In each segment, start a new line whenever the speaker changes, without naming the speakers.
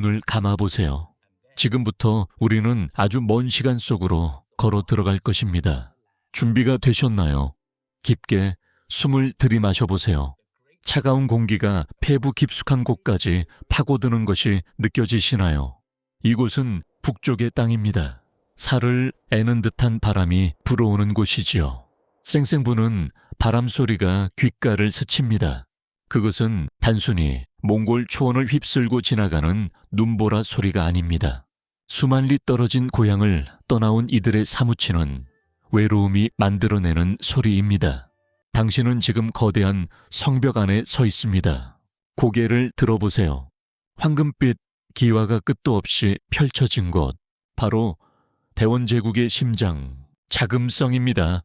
눈을 감아보세요. 지금부터 우리는 아주 먼 시간 속으로 걸어 들어갈 것입니다. 준비가 되셨나요? 깊게 숨을 들이마셔보세요. 차가운 공기가 폐부 깊숙한 곳까지 파고드는 것이 느껴지시나요? 이곳은 북쪽의 땅입니다. 살을 애는 듯한 바람이 불어오는 곳이지요. 쌩쌩 부는 바람 소리가 귓가를 스칩니다. 그것은 단순히 몽골 초원을 휩쓸고 지나가는 눈보라 소리가 아닙니다. 수만 리 떨어진 고향을 떠나온 이들의 사무치는 외로움이 만들어내는 소리입니다. 당신은 지금 거대한 성벽 안에 서 있습니다. 고개를 들어보세요. 황금빛 기와가 끝도 없이 펼쳐진 곳, 바로 대원제국의 심장, 자금성입니다.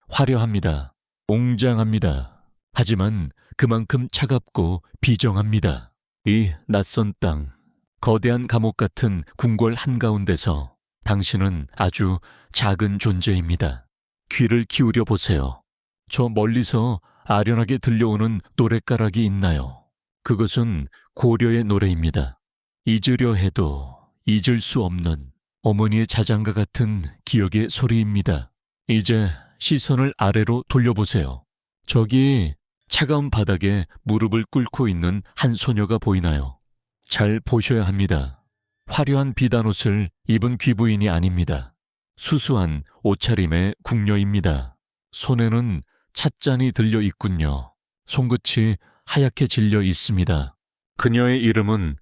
화려합니다. 웅장합니다. 하지만 그만큼 차갑고 비정합니다. 이 낯선 땅, 거대한 감옥 같은 궁궐 한가운데서 당신은 아주 작은 존재입니다. 귀를 기울여 보세요. 저 멀리서 아련하게 들려오는 노랫가락이 있나요? 그것은 고려의 노래입니다. 잊으려 해도 잊을 수 없는 어머니의 자장가 같은 기억의 소리입니다. 이제 시선을 아래로 돌려보세요. 저기 차가운 바닥에 무릎을 꿇고 있는 한 소녀가 보이나요? 잘 보셔야 합니다. 화려한 비단옷을 입은 귀부인이 아닙니다. 수수한 옷차림의 궁녀입니다. 손에는 찻잔이 들려 있군요. 손끝이 하얗게 질려 있습니다. 그녀의 이름은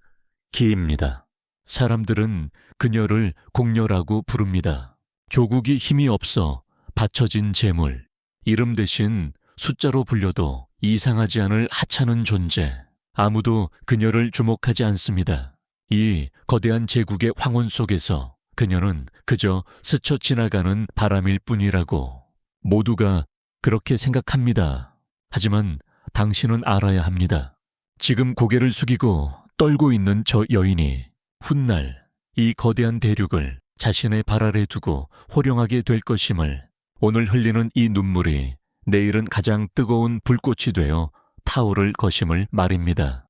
기입니다. 사람들은 그녀를 공녀라고 부릅니다. 조국이 힘이 없어 바쳐진 재물, 이름 대신 숫자로 불려도 이상하지 않을 하찮은 존재. 아무도 그녀를 주목하지 않습니다. 이 거대한 제국의 황혼 속에서 그녀는 그저 스쳐 지나가는 바람일 뿐이라고 모두가 그렇게 생각합니다. 하지만 당신은 알아야 합니다. 지금 고개를 숙이고 떨고 있는 저 여인이 훗날 이 거대한 대륙을 자신의 발 아래 두고 호령하게 될 것임을, 오늘 흘리는 이 눈물이 내일은 가장 뜨거운 불꽃이 되어 타오를 것임을 말입니다.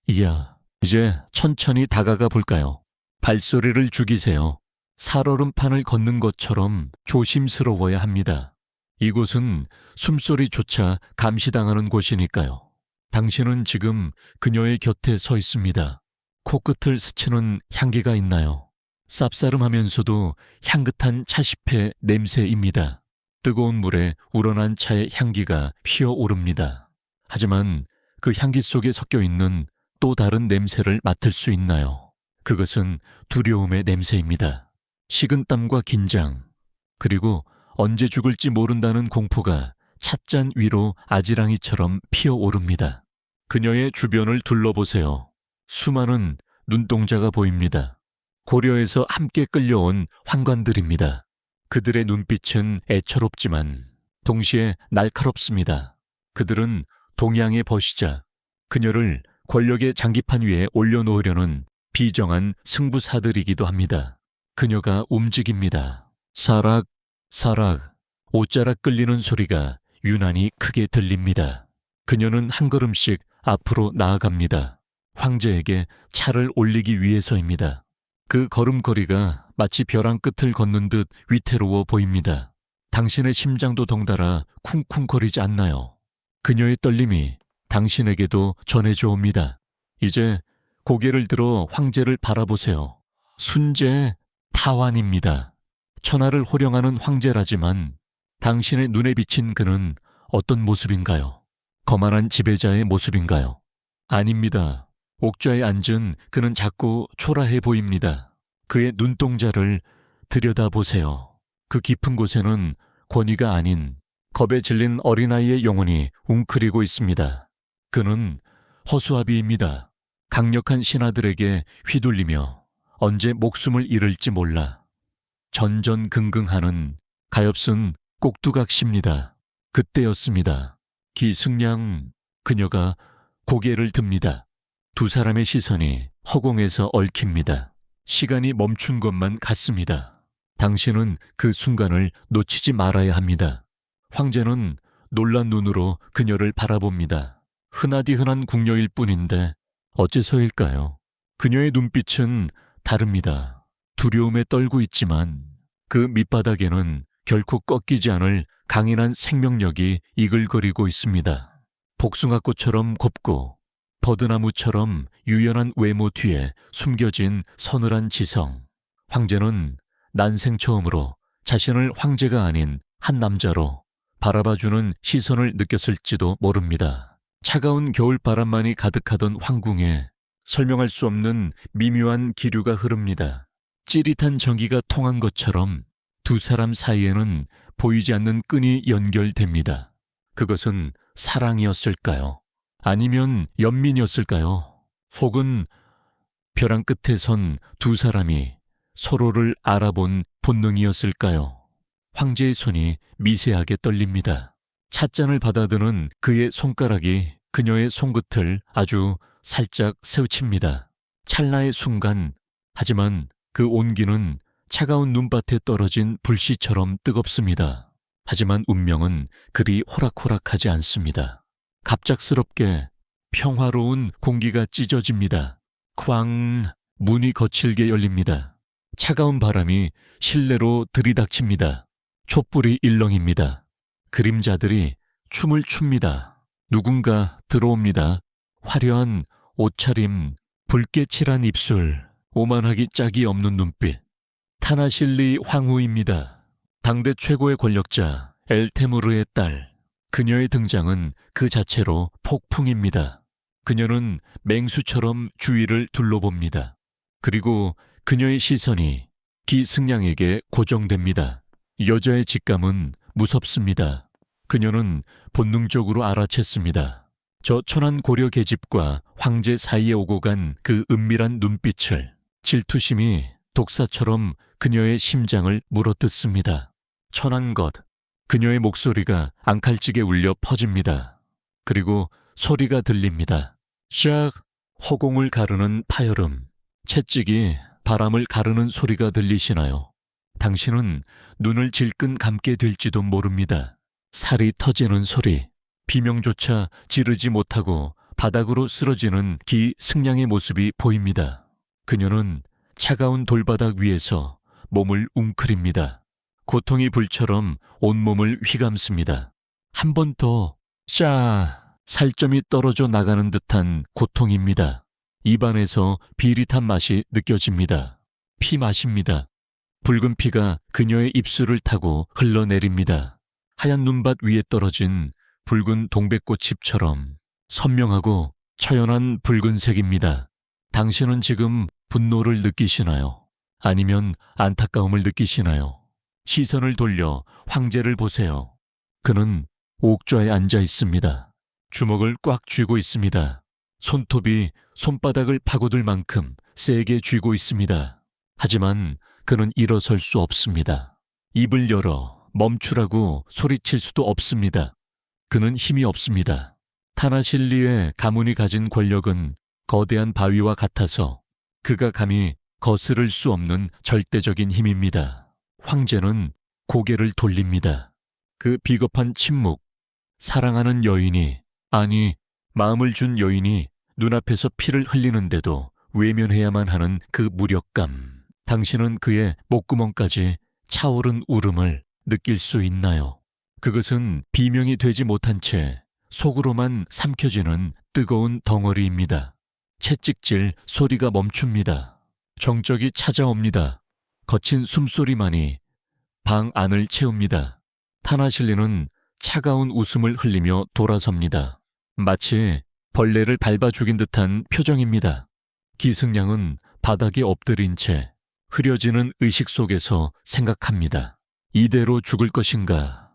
이야, 이제 천천히 다가가 볼까요? 발소리를 죽이세요. 살얼음판을 걷는 것처럼 조심스러워야 합니다. 이곳은 숨소리조차 감시당하는 곳이니까요. 당신은 지금 그녀의 곁에 서 있습니다. 코끝을 스치는 향기가 있나요? 쌉싸름하면서도 향긋한 차시패 냄새입니다. 뜨거운 물에 우러난 차의 향기가 피어오릅니다. 하지만 그 향기 속에 섞여 있는 또 다른 냄새를 맡을 수 있나요? 그것은 두려움의 냄새입니다. 식은땀과 긴장, 그리고 언제 죽을지 모른다는 공포가 찻잔 위로 아지랑이처럼 피어오릅니다. 그녀의 주변을 둘러보세요. 수많은 눈동자가 보입니다. 고려에서 함께 끌려온 환관들입니다. 그들의 눈빛은 애처롭지만 동시에 날카롭습니다. 그들은 동양의 벗이자 그녀를 권력의 장기판 위에 올려놓으려는 비정한 승부사들이기도 합니다. 그녀가 움직입니다. 사락, 사락, 옷자락 끌리는 소리가 유난히 크게 들립니다. 그녀는 한 걸음씩 앞으로 나아갑니다. 황제에게 차를 올리기 위해서입니다. 그 걸음걸이가 마치 벼랑 끝을 걷는 듯 위태로워 보입니다. 당신의 심장도 덩달아 쿵쿵거리지 않나요? 그녀의 떨림이 당신에게도 전해져 옵니다. 이제 고개를 들어 황제를 바라보세요. 순재 타완입니다. 천하를 호령하는 황제라지만 당신의 눈에 비친 그는 어떤 모습인가요? 거만한 지배자의 모습인가요? 아닙니다. 옥좌에 앉은 그는 작고 초라해 보입니다. 그의 눈동자를 들여다보세요. 그 깊은 곳에는 권위가 아닌 겁에 질린 어린아이의 영혼이 웅크리고 있습니다. 그는 허수아비입니다. 강력한 신하들에게 휘둘리며 언제 목숨을 잃을지 몰라 전전긍긍하는 가엾은 꼭두각시입니다. 그때였습니다. 기승량, 그녀가 고개를 듭니다. 두 사람의 시선이 허공에서 얽힙니다. 시간이 멈춘 것만 같습니다. 당신은 그 순간을 놓치지 말아야 합니다. 황제는 놀란 눈으로 그녀를 바라봅니다. 흔하디 흔한 궁녀일 뿐인데 어째서일까요? 그녀의 눈빛은 다릅니다. 두려움에 떨고 있지만 그 밑바닥에는 결코 꺾이지 않을 강인한 생명력이 이글거리고 있습니다. 복숭아꽃처럼 곱고 버드나무처럼 유연한 외모 뒤에 숨겨진 서늘한 지성. 황제는 난생 처음으로 자신을 황제가 아닌 한 남자로 바라봐주는 시선을 느꼈을지도 모릅니다. 차가운 겨울바람만이 가득하던 황궁에 설명할 수 없는 미묘한 기류가 흐릅니다. 찌릿한 전기가 통한 것처럼 두 사람 사이에는 보이지 않는 끈이 연결됩니다. 그것은 사랑이었을까요? 아니면 연민이었을까요? 혹은 벼랑 끝에 선 두 사람이 서로를 알아본 본능이었을까요? 황제의 손이 미세하게 떨립니다. 찻잔을 받아드는 그의 손가락이 그녀의 손끝을 아주 살짝 스칩니다. 찰나의 순간, 하지만 그 온기는 차가운 눈밭에 떨어진 불씨처럼 뜨겁습니다. 하지만 운명은 그리 호락호락하지 않습니다. 갑작스럽게 평화로운 공기가 찢어집니다. 쾅! 문이 거칠게 열립니다. 차가운 바람이 실내로 들이닥칩니다. 촛불이 일렁입니다. 그림자들이 춤을 춥니다. 누군가 들어옵니다. 화려한 옷차림, 붉게 칠한 입술, 오만하기 짝이 없는 눈빛. 타나실리 황후입니다. 당대 최고의 권력자 엘테무르의 딸. 그녀의 등장은 그 자체로 폭풍입니다. 그녀는 맹수처럼 주위를 둘러봅니다. 그리고 그녀의 시선이 기승냥에게 고정됩니다. 여자의 직감은 무섭습니다. 그녀는 본능적으로 알아챘습니다. 저 천한 고려 계집과 황제 사이에 오고 간 그 은밀한 눈빛을. 질투심이 독사처럼 그녀의 심장을 물어뜯습니다. 천한 것. 그녀의 목소리가 앙칼지게 울려 퍼집니다. 그리고 소리가 들립니다. 샥! 허공을 가르는 파열음. 채찍이 바람을 가르는 소리가 들리시나요? 당신은 눈을 질끈 감게 될지도 모릅니다. 살이 터지는 소리. 비명조차 지르지 못하고 바닥으로 쓰러지는 기승냥의 모습이 보입니다. 그녀는 차가운 돌바닥 위에서 몸을 웅크립니다. 고통이 불처럼 온몸을 휘감습니다. 한 번 더, 살점이 떨어져 나가는 듯한 고통입니다. 입안에서 비릿한 맛이 느껴집니다. 피 맛입니다. 붉은 피가 그녀의 입술을 타고 흘러내립니다. 하얀 눈밭 위에 떨어진 붉은 동백꽃잎처럼 선명하고 처연한 붉은색입니다. 당신은 지금 분노를 느끼시나요? 아니면 안타까움을 느끼시나요? 시선을 돌려 황제를 보세요. 그는 옥좌에 앉아 있습니다. 주먹을 꽉 쥐고 있습니다. 손톱이 손바닥을 파고들 만큼 세게 쥐고 있습니다. 하지만 그는 일어설 수 없습니다. 입을 열어 멈추라고 소리칠 수도 없습니다. 그는 힘이 없습니다. 타나실리의 가문이 가진 권력은 거대한 바위와 같아서 그가 감히 거스를 수 없는 절대적인 힘입니다. 황제는 고개를 돌립니다. 그 비겁한 침묵. 사랑하는 여인이, 아니 마음을 준 여인이 눈앞에서 피를 흘리는데도 외면해야만 하는 그 무력감. 당신은 그의 목구멍까지 차오른 울음을 느낄 수 있나요? 그것은 비명이 되지 못한 채 속으로만 삼켜지는 뜨거운 덩어리입니다. 채찍질 소리가 멈춥니다. 정적이 찾아옵니다. 거친 숨소리만이 방 안을 채웁니다. 타나실리는 차가운 웃음을 흘리며 돌아섭니다. 마치 벌레를 밟아 죽인 듯한 표정입니다. 기승냥은 바닥에 엎드린 채 흐려지는 의식 속에서 생각합니다. 이대로 죽을 것인가?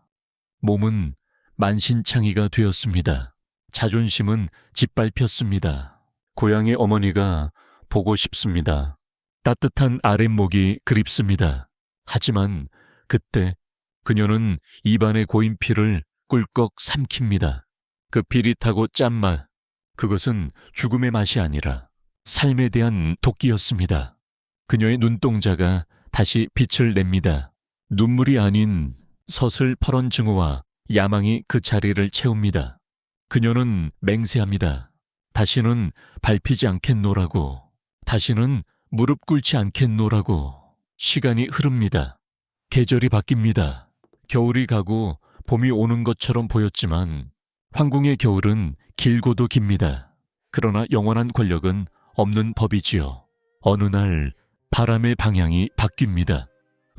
몸은 만신창이가 되었습니다. 자존심은 짓밟혔습니다. 고향의 어머니가 보고 싶습니다. 따뜻한 아랫목이 그립습니다. 하지만 그때 그녀는 입안에 고인 피를 꿀꺽 삼킵니다. 그 비릿하고 짠맛, 그것은 죽음의 맛이 아니라 삶에 대한 도끼였습니다. 그녀의 눈동자가 다시 빛을 냅니다. 눈물이 아닌 서슬 퍼런 증오와 야망이 그 자리를 채웁니다. 그녀는 맹세합니다. 다시는 밟히지 않겠노라고. 다시는 무릎 꿇지 않겠노라고. 시간이 흐릅니다. 계절이 바뀝니다. 겨울이 가고 봄이 오는 것처럼 보였지만 황궁의 겨울은 길고도 깁니다. 그러나 영원한 권력은 없는 법이지요. 어느 날 바람의 방향이 바뀝니다.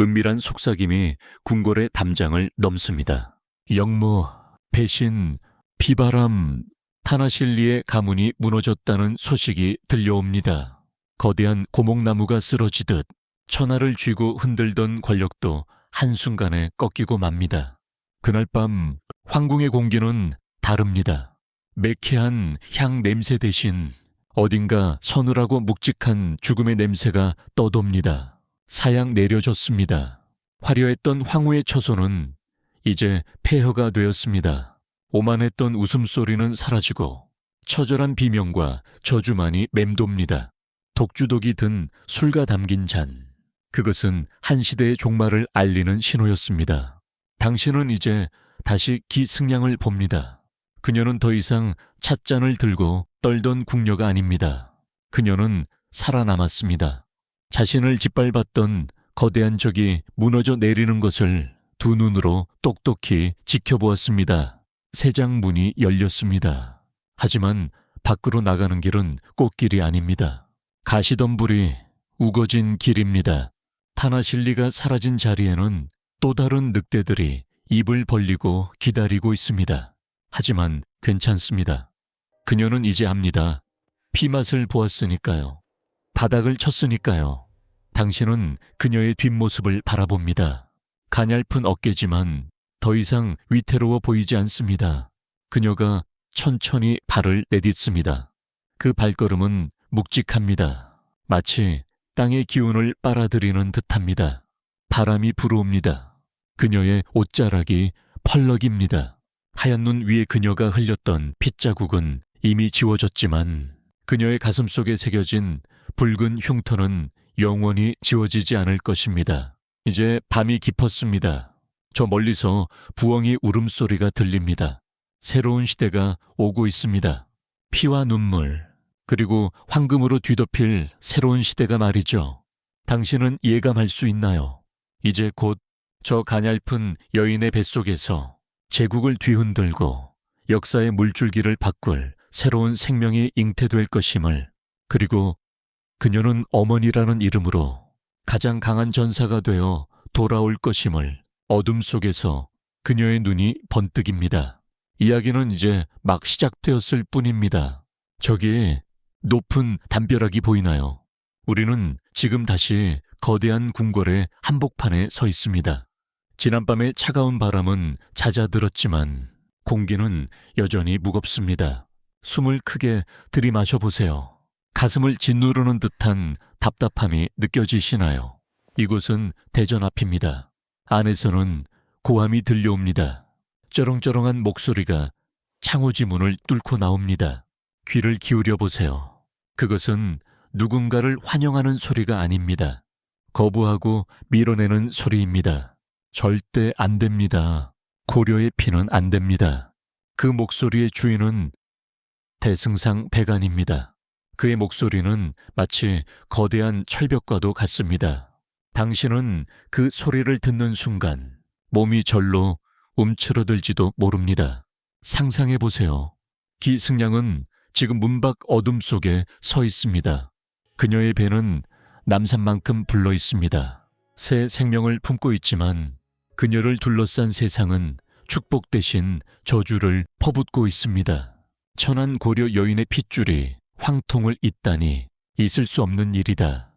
은밀한 속삭임이 궁궐의 담장을 넘습니다. 역모, 배신, 비바람, 타나실리의 가문이 무너졌다는 소식이 들려옵니다. 거대한 고목나무가 쓰러지듯 천하를 쥐고 흔들던 권력도 한순간에 꺾이고 맙니다. 그날 밤 황궁의 공기는 다릅니다. 매캐한 향 냄새 대신 어딘가 서늘하고 묵직한 죽음의 냄새가 떠돕니다. 사양 내려졌습니다. 화려했던 황후의 처소는 이제 폐허가 되었습니다. 오만했던 웃음소리는 사라지고 처절한 비명과 저주만이 맴돕니다. 독주독이 든 술과 담긴 잔. 그것은 한 시대의 종말을 알리는 신호였습니다. 당신은 이제 다시 기승량을 봅니다. 그녀는 더 이상 찻잔을 들고 떨던 궁녀가 아닙니다. 그녀는 살아남았습니다. 자신을 짓밟았던 거대한 적이 무너져 내리는 것을 두 눈으로 똑똑히 지켜보았습니다. 새장 문이 열렸습니다. 하지만 밖으로 나가는 길은 꽃길이 아닙니다. 가시덤불이 우거진 길입니다. 타나실리가 사라진 자리에는 또 다른 늑대들이 입을 벌리고 기다리고 있습니다. 하지만 괜찮습니다. 그녀는 이제 압니다. 피맛을 보았으니까요. 바닥을 쳤으니까요. 당신은 그녀의 뒷모습을 바라봅니다. 가냘픈 어깨지만 더 이상 위태로워 보이지 않습니다. 그녀가 천천히 발을 내딛습니다. 그 발걸음은 묵직합니다. 마치 땅의 기운을 빨아들이는 듯합니다. 바람이 불어옵니다. 그녀의 옷자락이 펄럭입니다. 하얀 눈 위에 그녀가 흘렸던 핏자국은 이미 지워졌지만 그녀의 가슴 속에 새겨진 붉은 흉터는 영원히 지워지지 않을 것입니다. 이제 밤이 깊었습니다. 저 멀리서 부엉이 울음소리가 들립니다. 새로운 시대가 오고 있습니다. 피와 눈물, 그리고 황금으로 뒤덮일 새로운 시대가 말이죠. 당신은 예감할 수 있나요? 이제 곧 저 가냘픈 여인의 뱃속에서 제국을 뒤흔들고 역사의 물줄기를 바꿀 새로운 생명이 잉태될 것임을, 그리고 그녀는 어머니라는 이름으로 가장 강한 전사가 되어 돌아올 것임을 어둠 속에서 그녀의 눈이 번뜩입니다. 이야기는 이제 막 시작되었을 뿐입니다. 저기 높은 담벼락이 보이나요? 우리는 지금 다시 거대한 궁궐의 한복판에 서 있습니다. 지난밤의 차가운 바람은 잦아들었지만 공기는 여전히 무겁습니다. 숨을 크게 들이마셔 보세요. 가슴을 짓누르는 듯한 답답함이 느껴지시나요? 이곳은 대전 앞입니다. 안에서는 고함이 들려옵니다. 쩌렁쩌렁한 목소리가 창호지 문을 뚫고 나옵니다. 귀를 기울여 보세요. 그것은 누군가를 환영하는 소리가 아닙니다. 거부하고 밀어내는 소리입니다. 절대 안 됩니다. 고려의 피는 안 됩니다. 그 목소리의 주인은 대승상 백안입니다. 그의 목소리는 마치 거대한 철벽과도 같습니다. 당신은 그 소리를 듣는 순간 몸이 절로 움츠러들지도 모릅니다. 상상해 보세요. 기승량은 지금 문밖 어둠 속에 서 있습니다. 그녀의 배는 남산만큼 불러 있습니다. 새 생명을 품고 있지만 그녀를 둘러싼 세상은 축복 대신 저주를 퍼붓고 있습니다. 천한 고려 여인의 핏줄이 황통을 잇다니 있을 수 없는 일이다.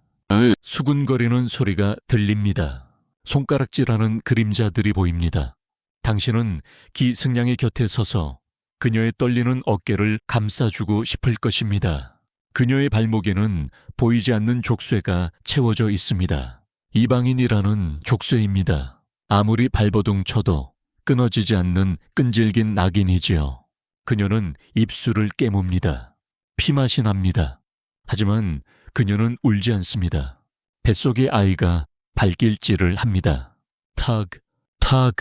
수군거리는 소리가 들립니다. 손가락질하는 그림자들이 보입니다. 당신은 기승량의 곁에 서서 그녀의 떨리는 어깨를 감싸주고 싶을 것입니다. 그녀의 발목에는 보이지 않는 족쇄가 채워져 있습니다. 이방인이라는 족쇄입니다. 아무리 발버둥 쳐도 끊어지지 않는 끈질긴 낙인이지요. 그녀는 입술을 깨뭅니다. 피맛이 납니다. 하지만 그녀는 울지 않습니다. 뱃속의 아이가 발길질을 합니다. 탁, 탁,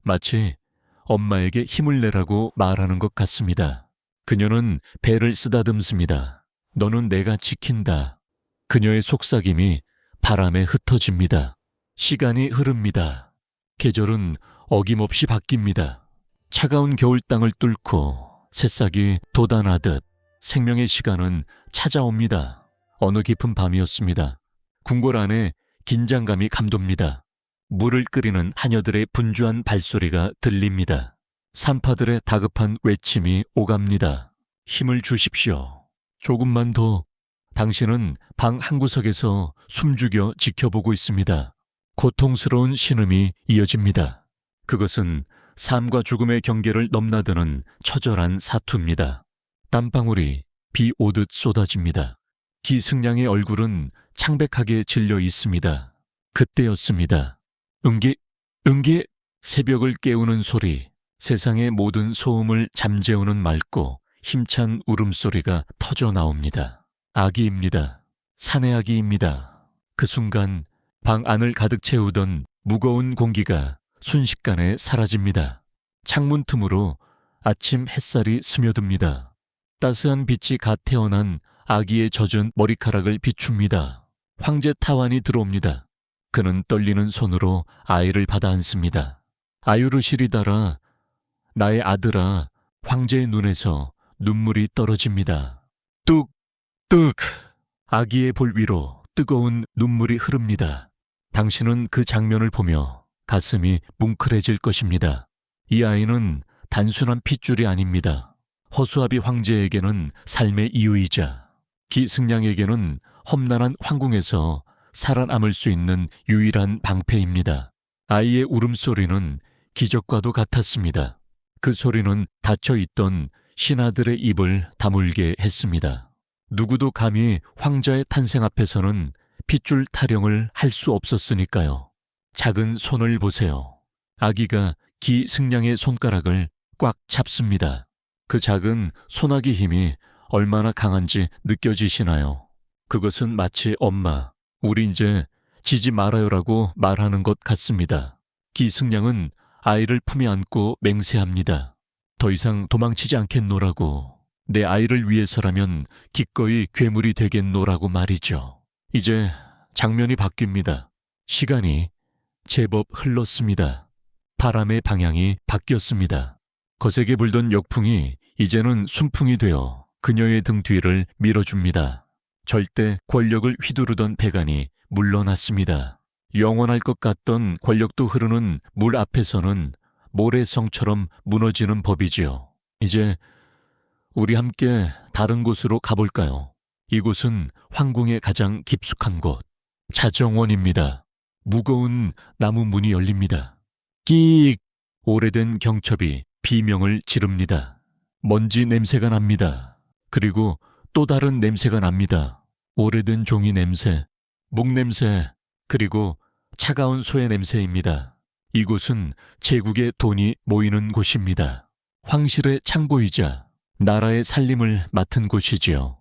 마치 엄마에게 힘을 내라고 말하는 것 같습니다. 그녀는 배를 쓰다듬습니다. 너는 내가 지킨다. 그녀의 속삭임이 바람에 흩어집니다. 시간이 흐릅니다. 계절은 어김없이 바뀝니다. 차가운 겨울 땅을 뚫고 새싹이 돋아나듯 생명의 시간은 찾아옵니다. 어느 깊은 밤이었습니다. 궁궐 안에 긴장감이 감돕니다. 물을 끓이는 하녀들의 분주한 발소리가 들립니다. 산파들의 다급한 외침이 오갑니다. 힘을 주십시오. 조금만 더. 당신은 방 한구석에서 숨죽여 지켜보고 있습니다. 고통스러운 신음이 이어집니다. 그것은 삶과 죽음의 경계를 넘나드는 처절한 사투입니다. 땀방울이 비 오듯 쏟아집니다. 기승량의 얼굴은 창백하게 질려 있습니다. 그때였습니다. 응기, 새벽을 깨우는 소리, 세상의 모든 소음을 잠재우는 맑고 힘찬 울음소리가 터져 나옵니다. 아기입니다. 사내 아기입니다. 그 순간 방 안을 가득 채우던 무거운 공기가 순식간에 사라집니다. 창문 틈으로 아침 햇살이 스며듭니다. 따스한 빛이 갓 태어난 아기의 젖은 머리카락을 비춥니다. 황제 타완이 들어옵니다. 그는 떨리는 손으로 아이를 받아 안습니다. 아유르시리다라, 나의 아들아. 황제의 눈에서 눈물이 떨어집니다. 뚝! 아기의 볼 위로 뜨거운 눈물이 흐릅니다. 당신은 그 장면을 보며 가슴이 뭉클해질 것입니다. 이 아이는 단순한 핏줄이 아닙니다. 허수아비 황제에게는 삶의 이유이자 기승량에게는 험난한 황궁에서 살아남을 수 있는 유일한 방패입니다. 아이의 울음소리는 기적과도 같았습니다. 그 소리는 닫혀있던 신하들의 입을 다물게 했습니다. 누구도 감히 황자의 탄생 앞에서는 핏줄 타령을 할 수 없었으니까요. 작은 손을 보세요. 아기가 기승량의 손가락을 꽉 잡습니다. 그 작은 손아귀 힘이 얼마나 강한지 느껴지시나요? 그것은 마치 엄마, 우리 이제 지지 말아요라고 말하는 것 같습니다. 기승량은 아이를 품에 안고 맹세합니다. 더 이상 도망치지 않겠노라고, 내 아이를 위해서라면 기꺼이 괴물이 되겠노라고 말이죠. 이제 장면이 바뀝니다. 시간이 제법 흘렀습니다. 바람의 방향이 바뀌었습니다. 거세게 불던 역풍이 이제는 순풍이 되어 그녀의 등 뒤를 밀어줍니다. 절대 권력을 휘두르던 배관이 물러났습니다. 영원할 것 같던 권력도 흐르는 물 앞에서는 모래성처럼 무너지는 법이지요. 이제 우리 함께 다른 곳으로 가볼까요? 이곳은 황궁의 가장 깊숙한 곳, 자정원입니다. 무거운 나무 문이 열립니다. 끼익! 오래된 경첩이 비명을 지릅니다. 먼지 냄새가 납니다. 그리고 또 다른 냄새가 납니다. 오래된 종이 냄새, 목 냄새, 그리고 차가운 소의 냄새입니다. 이곳은 제국의 돈이 모이는 곳입니다. 황실의 창고이자 나라의 살림을 맡은 곳이지요.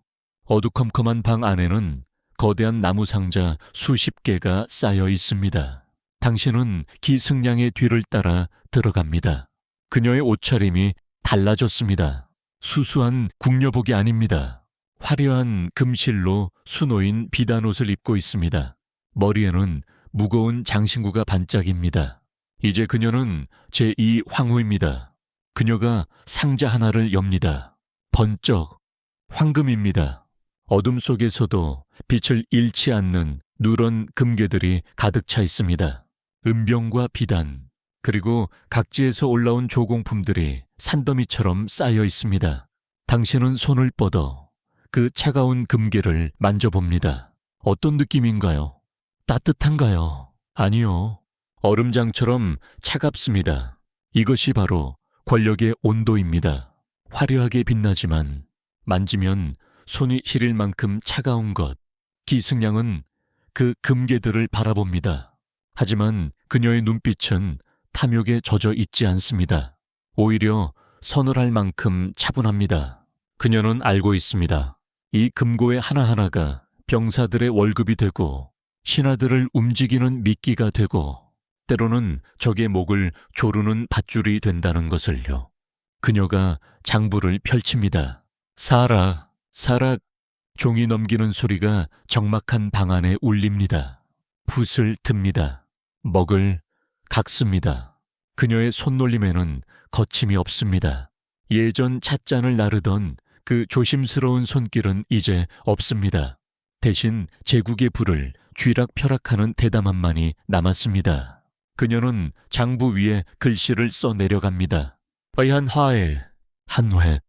어두컴컴한 방 안에는 거대한 나무 상자 수십 개가 쌓여 있습니다. 당신은 기승량의 뒤를 따라 들어갑니다. 그녀의 옷차림이 달라졌습니다. 수수한 궁녀복이 아닙니다. 화려한 금실로 수놓인 비단옷을 입고 있습니다. 머리에는 무거운 장신구가 반짝입니다. 이제 그녀는 제2 황후입니다. 그녀가 상자 하나를 엽니다. 번쩍 황금입니다. 어둠 속에서도 빛을 잃지 않는 누런 금괴들이 가득 차 있습니다. 은병과 비단, 그리고 각지에서 올라온 조공품들이 산더미처럼 쌓여 있습니다. 당신은 손을 뻗어 그 차가운 금괴를 만져봅니다. 어떤 느낌인가요? 따뜻한가요? 아니요. 얼음장처럼 차갑습니다. 이것이 바로 권력의 온도입니다. 화려하게 빛나지만 만지면 손이 시릴 만큼 차가운 것. 기승량은 그 금괴들을 바라봅니다. 하지만 그녀의 눈빛은 탐욕에 젖어 있지 않습니다. 오히려 서늘할 만큼 차분합니다. 그녀는 알고 있습니다. 이 금고의 하나하나가 병사들의 월급이 되고 신하들을 움직이는 미끼가 되고 때로는 적의 목을 조르는 밧줄이 된다는 것을요. 그녀가 장부를 펼칩니다. 사라, 종이 넘기는 소리가 적막한 방 안에 울립니다. 붓을 듭니다. 먹을 깎습니다. 그녀의 손놀림에는 거침이 없습니다. 예전 찻잔을 나르던 그 조심스러운 손길은 이제 없습니다. 대신 제국의 불을 쥐락펴락하는 대담함만이 남았습니다. 그녀는 장부 위에 글씨를 써 내려갑니다. 의한화에 한회.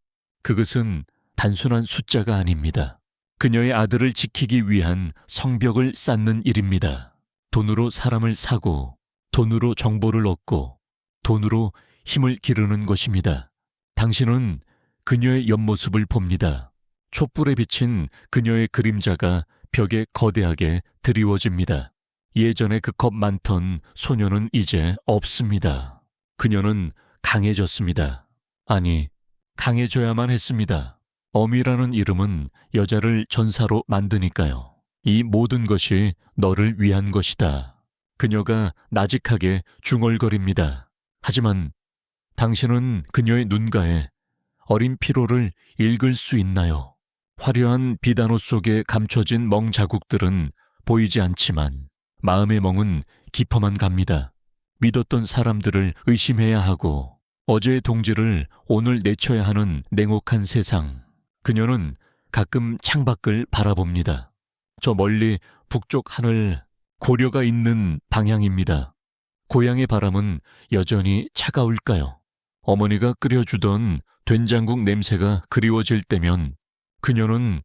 그것은 단순한 숫자가 아닙니다. 그녀의 아들을 지키기 위한 성벽을 쌓는 일입니다. 돈으로 사람을 사고, 돈으로 정보를 얻고, 돈으로 힘을 기르는 것입니다. 당신은 그녀의 옆모습을 봅니다. 촛불에 비친 그녀의 그림자가 벽에 거대하게 드리워집니다. 예전에 그 겁 많던 소녀는 이제 없습니다. 그녀는 강해졌습니다. 아니, 강해져야만 했습니다. 어미라는 이름은 여자를 전사로 만드니까요. 이 모든 것이 너를 위한 것이다. 그녀가 나직하게 중얼거립니다. 하지만 당신은 그녀의 눈가에 어린 피로를 읽을 수 있나요? 화려한 비단옷 속에 감춰진 멍 자국들은 보이지 않지만 마음의 멍은 깊어만 갑니다. 믿었던 사람들을 의심해야 하고 어제의 동지를 오늘 내쳐야 하는 냉혹한 세상. 그녀는 가끔 창밖을 바라봅니다. 저 멀리 북쪽 하늘, 고려가 있는 방향입니다. 고향의 바람은 여전히 차가울까요? 어머니가 끓여주던 된장국 냄새가 그리워질 때면 그녀는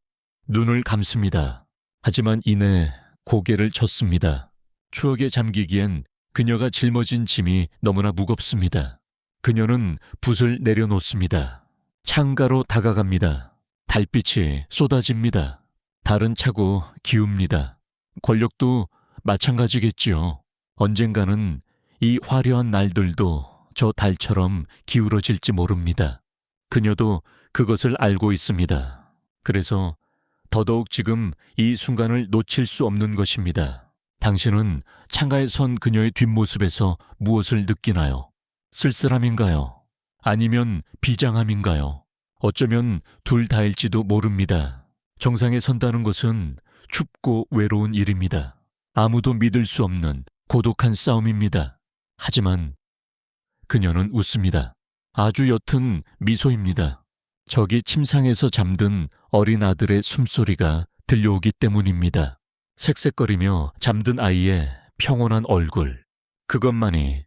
눈을 감습니다. 하지만 이내 고개를 젓습니다. 추억에 잠기기엔 그녀가 짊어진 짐이 너무나 무겁습니다. 그녀는 붓을 내려놓습니다. 창가로 다가갑니다. 달빛이 쏟아집니다. 달은 차고 기웁니다. 권력도 마찬가지겠지요. 언젠가는 이 화려한 날들도 저 달처럼 기울어질지 모릅니다. 그녀도 그것을 알고 있습니다. 그래서 더더욱 지금 이 순간을 놓칠 수 없는 것입니다. 당신은 창가에 선 그녀의 뒷모습에서 무엇을 느끼나요? 쓸쓸함인가요? 아니면 비장함인가요? 어쩌면 둘 다일지도 모릅니다. 정상에 선다는 것은 춥고 외로운 일입니다. 아무도 믿을 수 없는 고독한 싸움입니다. 하지만 그녀는 웃습니다. 아주 옅은 미소입니다. 저기 침상에서 잠든 어린 아들의 숨소리가 들려오기 때문입니다. 색색거리며 잠든 아이의 평온한 얼굴. 그것만이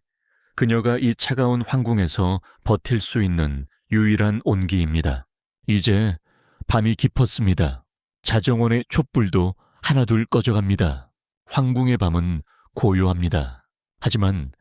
그녀가 이 차가운 황궁에서 버틸 수 있는 유일한 온기입니다. 이제 밤이 깊었습니다. 자정원의 촛불도 하나둘 꺼져갑니다. 황궁의 밤은 고요합니다. 하지만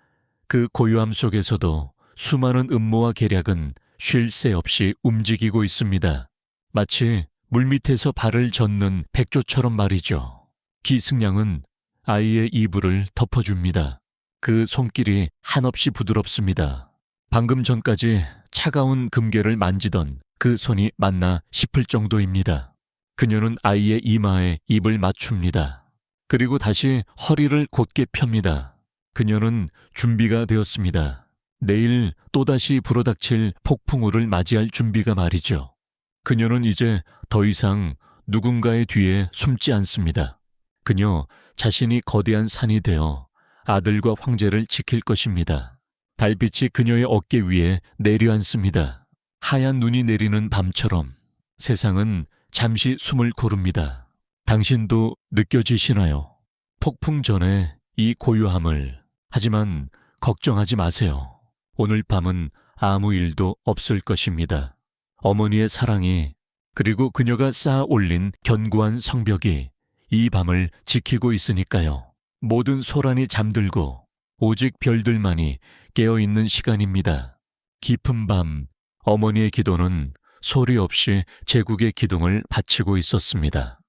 그 고요함 속에서도 수많은 음모와 계략은 쉴 새 없이 움직이고 있습니다. 마치 물밑에서 발을 젓는 백조처럼 말이죠. 기승량은 아이의 이불을 덮어줍니다. 그 손길이 한없이 부드럽습니다. 방금 전까지 차가운 금괴를 만지던 그 손이 맞나 싶을 정도입니다. 그녀는 아이의 이마에 입을 맞춥니다. 그리고 다시 허리를 곧게 펴니다. 그녀는 준비가 되었습니다. 내일 또다시 불어닥칠 폭풍우를 맞이할 준비가 말이죠. 그녀는 이제 더 이상 누군가의 뒤에 숨지 않습니다. 그녀 자신이 거대한 산이 되어 아들과 황제를 지킬 것입니다. 달빛이 그녀의 어깨 위에 내려앉습니다. 하얀 눈이 내리는 밤처럼 세상은 잠시 숨을 고릅니다. 당신도 느껴지시나요? 폭풍 전에 이 고요함을. 하지만 걱정하지 마세요. 오늘 밤은 아무 일도 없을 것입니다. 어머니의 사랑이 그리고 그녀가 쌓아 올린 견고한 성벽이 이 밤을 지키고 있으니까요. 모든 소란이 잠들고 오직 별들만이 깨어있는 시간입니다. 깊은 밤, 어머니의 기도는 소리 없이 제국의 기둥을 받치고 있었습니다.